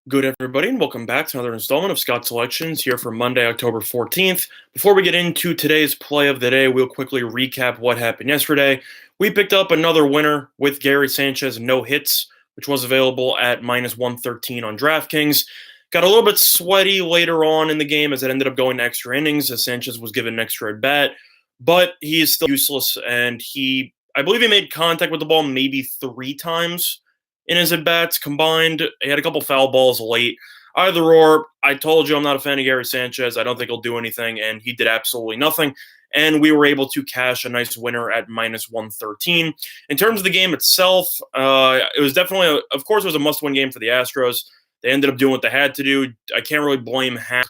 Good, everybody, and welcome back to another installment of Scott Selections here for Monday, October 14th. Before we get into today's play of the day, we'll quickly recap what happened yesterday. We picked up another winner with Gary Sanchez no hits, which was available at minus 113 on DraftKings. Got a little bit sweaty later on in the game as it ended up going to extra innings as Sanchez was given an extra at bat, but he is still useless, and I believe he made contact with the ball maybe three times in his at bats combined. He had a couple foul balls late. Either or, I told you I'm not a fan of Gary Sanchez. I don't think he'll do anything, and he did absolutely nothing. And we were able to cash a nice winner at minus 113. In terms of the game itself, it was definitely, of course, it was a must win game for the Astros. They ended up doing what they had to do. I can't really blame Hack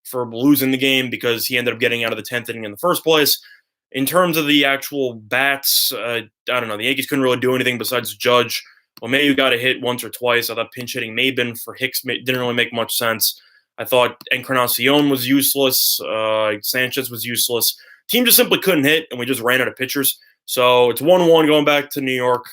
for losing the game because he ended up getting out of the 10th inning in the first place. In terms of the actual bats, I don't know. The Yankees couldn't really do anything besides Judge. Well, maybe got a hit once or twice. I thought pinch hitting Maben for Hicks didn't really make much sense. I thought Encarnacion was useless. Sanchez was useless. Team just simply couldn't hit, and we just ran out of pitchers. So it's 1-1 going back to New York.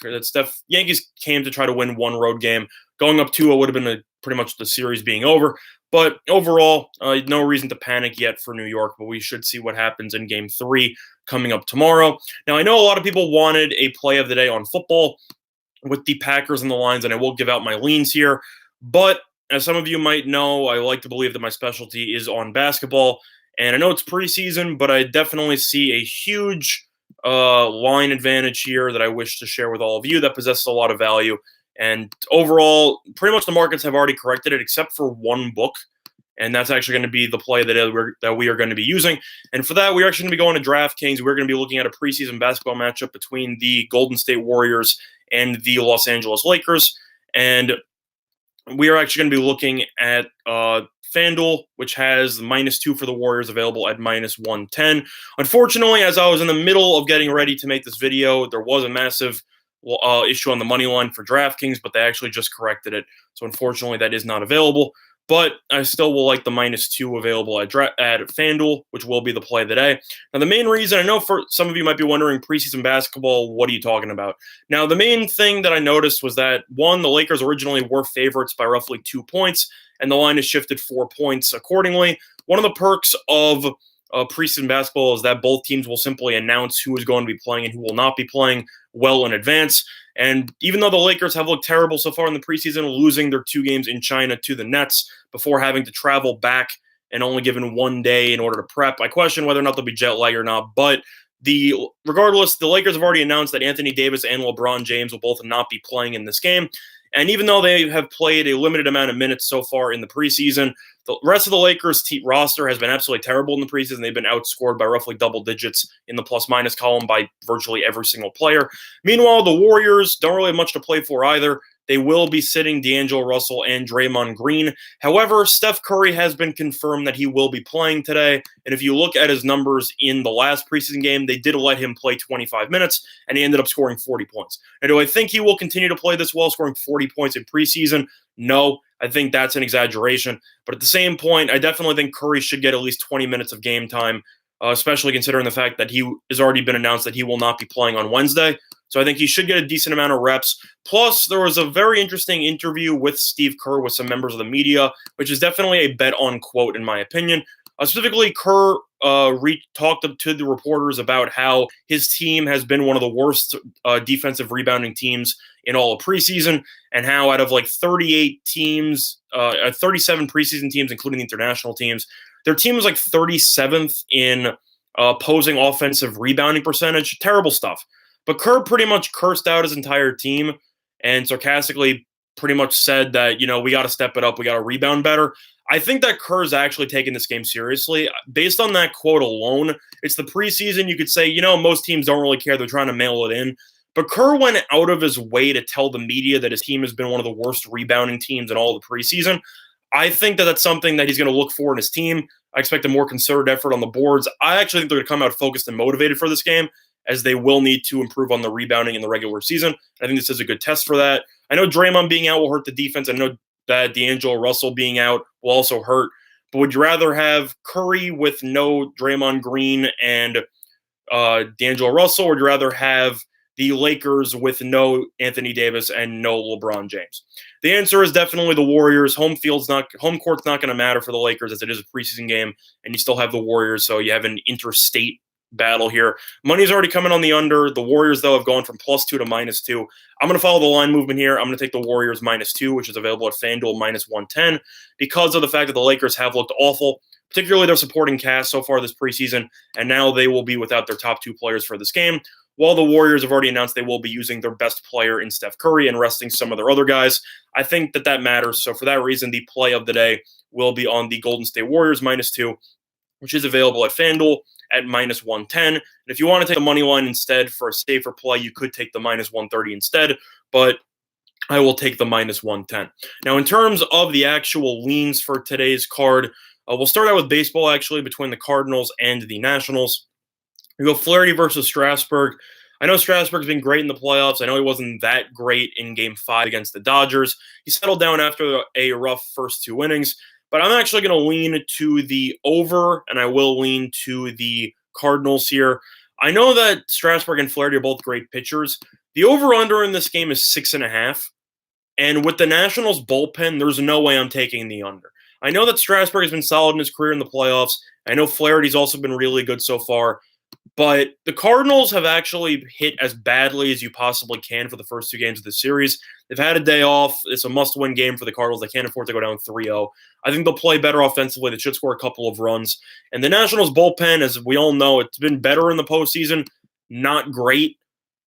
Yankees came to try to win one road game. Going up 2-0 would have been pretty much the series being over. But overall, no reason to panic yet for New York, but we should see what happens in Game 3 coming up tomorrow. Now, I know a lot of people wanted a play of the day on football with the Packers and the Lions, and I will give out my leans here. But as some of you might know, I like to believe that my specialty is on basketball. And I know it's preseason, but I definitely see a huge line advantage here that I wish to share with all of you that possesses a lot of value. And overall, pretty much the markets have already corrected it, except for one book. And that's actually going to be the play that we are going to be using. And for that, we're actually going to be going to DraftKings. We're going to be looking at a preseason basketball matchup between the Golden State Warriors and the Los Angeles Lakers. And we are actually going to be looking at FanDuel, which has -2 for the Warriors available at -110. Unfortunately, as I was in the middle of getting ready to make this video, there was a massive issue on the money line for DraftKings, but they actually just corrected it. So unfortunately, that is not available. But I still will like the -2 available at FanDuel, which will be the play of the day. Now, the main reason, I know for some of you might be wondering, preseason basketball, what are you talking about? Now, the main thing that I noticed was that, one, the Lakers originally were favorites by roughly 2 points, and the line has shifted 4 points accordingly. One of the perks of preseason basketball is that both teams will simply announce who is going to be playing and who will not be playing well in advance. And even though the Lakers have looked terrible so far in the preseason, losing their 2 games in China to the Nets before having to travel back and only given 1 day in order to prep, I question whether or not they'll be jet lag or not. But regardless, the Lakers have already announced that Anthony Davis and LeBron James will both not be playing in this game. And even though they have played a limited amount of minutes so far in the preseason, the rest of the Lakers roster has been absolutely terrible in the preseason. They've been outscored by roughly double digits in the plus-minus column by virtually every single player. Meanwhile, the Warriors don't really have much to play for either. They will be sitting D'Angelo Russell and Draymond Green. However, Steph Curry has been confirmed that he will be playing today. And if you look at his numbers in the last preseason game, they did let him play 25 minutes, and he ended up scoring 40 points. Now, do I think he will continue to play this well, scoring 40 points in preseason? No, I think that's an exaggeration. But at the same point, I definitely think Curry should get at least 20 minutes of game time, especially considering the fact that he has already been announced that he will not be playing on Wednesday. So I think he should get a decent amount of reps. Plus, there was a very interesting interview with Steve Kerr with some members of the media, which is definitely a bet on quote, in my opinion. Specifically, Kerr talked to the reporters about how his team has been one of the worst defensive rebounding teams in all of preseason, and how out of like 38 teams, 37 preseason teams, including the international teams, their team was like 37th in opposing offensive rebounding percentage. Terrible stuff. But Kerr pretty much cursed out his entire team and sarcastically pretty much said that, we got to step it up. We got to rebound better. I think that Kerr's actually taking this game seriously. Based on that quote alone, it's the preseason. You could say, most teams don't really care. They're trying to mail it in. But Kerr went out of his way to tell the media that his team has been one of the worst rebounding teams in all of the preseason. I think that that's something that he's going to look for in his team. I expect a more concerted effort on the boards. I actually think they're going to come out focused and motivated for this game, as they will need to improve on the rebounding in the regular season. I think this is a good test for that. I know Draymond being out will hurt the defense. I know that D'Angelo Russell being out will also hurt. But would you rather have Curry with no Draymond Green and D'Angelo Russell, or would you rather have the Lakers with no Anthony Davis and no LeBron James? The answer is definitely the Warriors. Home court's not going to matter for the Lakers as it is a preseason game, and you still have the Warriors, so you have an interstate battle here. Money's already coming on the under. The Warriors, though, have gone from +2 to -2. I'm going to follow the line movement here. I'm going to take the Warriors -2, which is available at FanDuel -110, because of the fact that the Lakers have looked awful, particularly their supporting cast so far this preseason, and now they will be without their top two players for this game, while the Warriors have already announced they will be using their best player in Steph Curry and resting some of their other guys. I think that matters, so for that reason, the play of the day will be on the Golden State Warriors -2, which is available at FanDuel at -110. And if you want to take the money line instead for a safer play, you could take the -130 instead, but I will take the -110. Now, in terms of the actual leans for today's card, we'll start out with baseball, actually, between the Cardinals and the Nationals. We go Flaherty versus Strasburg. I know Strasburg's been great in the playoffs. I know he wasn't that great in Game 5 against the Dodgers. He settled down after a rough first two innings. But I'm actually going to lean to the over, and I will lean to the Cardinals here. I know that Strasburg and Flaherty are both great pitchers. The over-under in this game is 6.5. And with the Nationals bullpen, there's no way I'm taking the under. I know that Strasburg has been solid in his career in the playoffs. I know Flaherty's also been really good so far. But the Cardinals have actually hit as badly as you possibly can for the first two games of the series. They've had a day off. It's a must-win game for the Cardinals. They can't afford to go down 3-0. I think they'll play better offensively. They should score a couple of runs. And the Nationals bullpen, as we all know, it's been better in the postseason. Not great.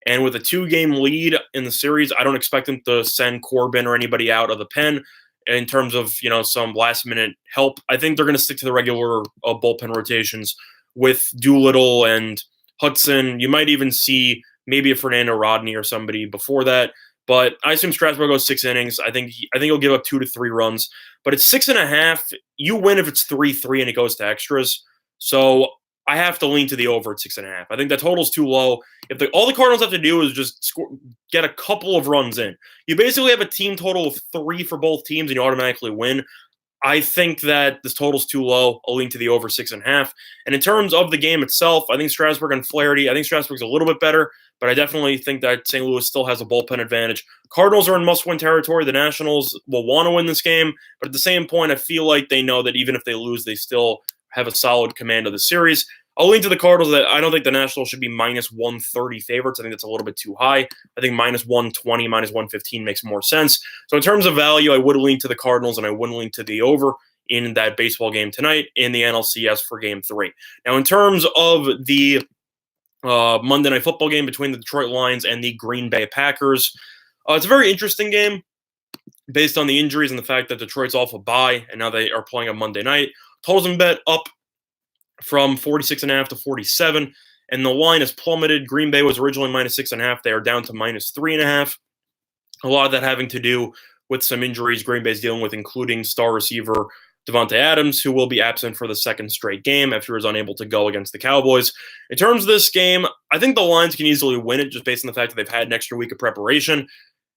And with a two-game lead in the series, I don't expect them to send Corbin or anybody out of the pen in terms of, some last-minute help. I think they're going to stick to the regular bullpen rotations with Doolittle and Hudson. You might even see maybe a Fernando Rodney or somebody before that. But I assume Strasburg goes 6 innings. I think he'll give up 2 to 3 runs. But it's 6.5. You win if it's 3-3 and it goes to extras. So I have to lean to the over at 6.5. I think the total's too low. If all the Cardinals have to do is just get a couple of runs in, you basically have a team total of 3 for both teams and you automatically win. I think that this total's too low. I'll lean to the over 6.5. And in terms of the game itself, I think Strasburg and Flaherty, I think Strasburg's a little bit better, but I definitely think that St. Louis still has a bullpen advantage. Cardinals are in must-win territory. The Nationals will want to win this game, but at the same point, I feel like they know that even if they lose, they still have a solid command of the series. I'll lean to the Cardinals. That I don't think the Nationals should be -130 favorites. I think that's a little bit too high. I think -120, -115 makes more sense. So in terms of value, I would lean to the Cardinals, and I wouldn't lean to the over in that baseball game tonight in the NLCS for Game 3. Now, in terms of the Monday Night Football game between the Detroit Lions and the Green Bay Packers, it's a very interesting game based on the injuries and the fact that Detroit's off a bye, and now they are playing on Monday night. Totals and bet up from 46.5 to 47, and the line has plummeted. Green Bay was originally -6.5. They are down to -3.5. A lot of that having to do with some injuries Green Bay's dealing with, including star receiver Davante Adams, who will be absent for the second straight game after he was unable to go against the Cowboys. In terms of this game, I think the Lions can easily win it just based on the fact that they've had an extra week of preparation.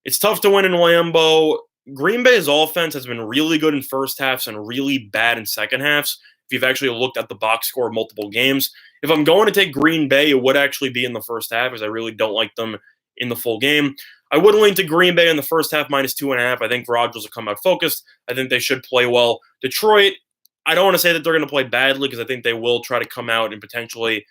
It's tough to win in Lambeau. Green Bay's offense has been really good in first halves and really bad in second halves. If you've actually looked at the box score of multiple games, if I'm going to take Green Bay, it would actually be in the first half, because I really don't like them in the full game. I would lean to Green Bay in the first half -2.5. I think Rodgers will come out focused. I think they should play well. Detroit, I don't want to say that they're going to play badly, because I think they will try to come out and potentially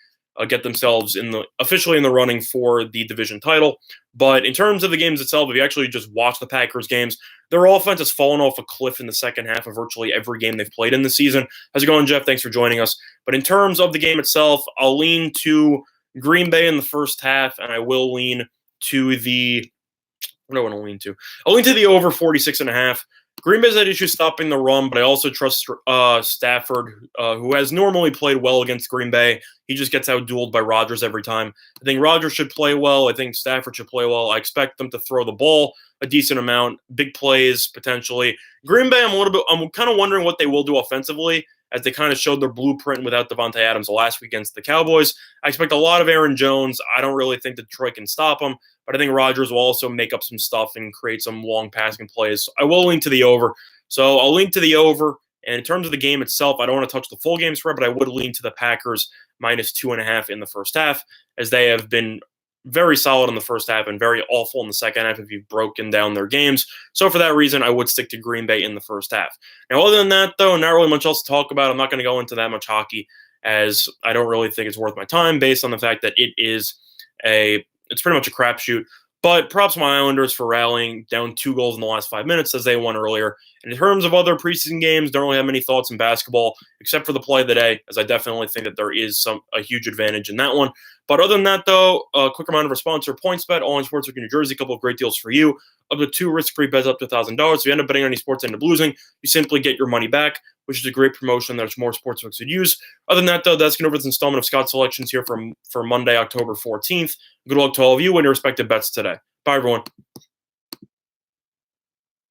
get themselves officially in the running for the division title. But in terms of the games itself, if you actually just watch the Packers games, their offense has fallen off a cliff in the second half of virtually every game they've played in the season. How's it going, Jeff? Thanks for joining us. But in terms of the game itself, I'll lean to Green Bay in the first half, and I will lean to the – what do I want to lean to? I'll lean to the over 46.5. Green Bay's had issues stopping the run, but I also trust Stafford, who has normally played well against Green Bay. He just gets outdueled by Rodgers every time. I think Rodgers should play well. I think Stafford should play well. I expect them to throw the ball a decent amount, big plays potentially. Green Bay, I'm kind of wondering what they will do offensively, as they kind of showed their blueprint without Davante Adams last week against the Cowboys. I expect a lot of Aaron Jones. I don't really think that Detroit can stop him, but I think Rodgers will also make up some stuff and create some long passing plays. So I will lean to the over. So I'll lean to the over. And in terms of the game itself, I don't want to touch the full game spread, but I would lean to the Packers -2.5 in the first half, as they have been very solid in the first half and very awful in the second half if you've broken down their games. So for that reason, I would stick to Green Bay in the first half. Now, other than that, though, not really much else to talk about. I'm not going to go into that much hockey, as I don't really think it's worth my time based on the fact that it's pretty much a crapshoot. But props to my Islanders for rallying down 2 goals in the last 5 minutes as they won earlier. And in terms of other preseason games, don't really have many thoughts in basketball except for the play of the day, as I definitely think that there is a huge advantage in that one. But other than that, though, a quick reminder of our sponsor, PointsBet, All-In Sportsbook in New Jersey. A couple of great deals for you. Up to 2 risk-free bets up to $1,000. If you end up betting on any sports and end up losing, you simply get your money back, which is a great promotion. There's more sportsbooks to use. Other than that, though, that's going to over this installment of Scott Selections here for Monday, October 14th. Good luck to all of you and your respective bets today. Bye, everyone.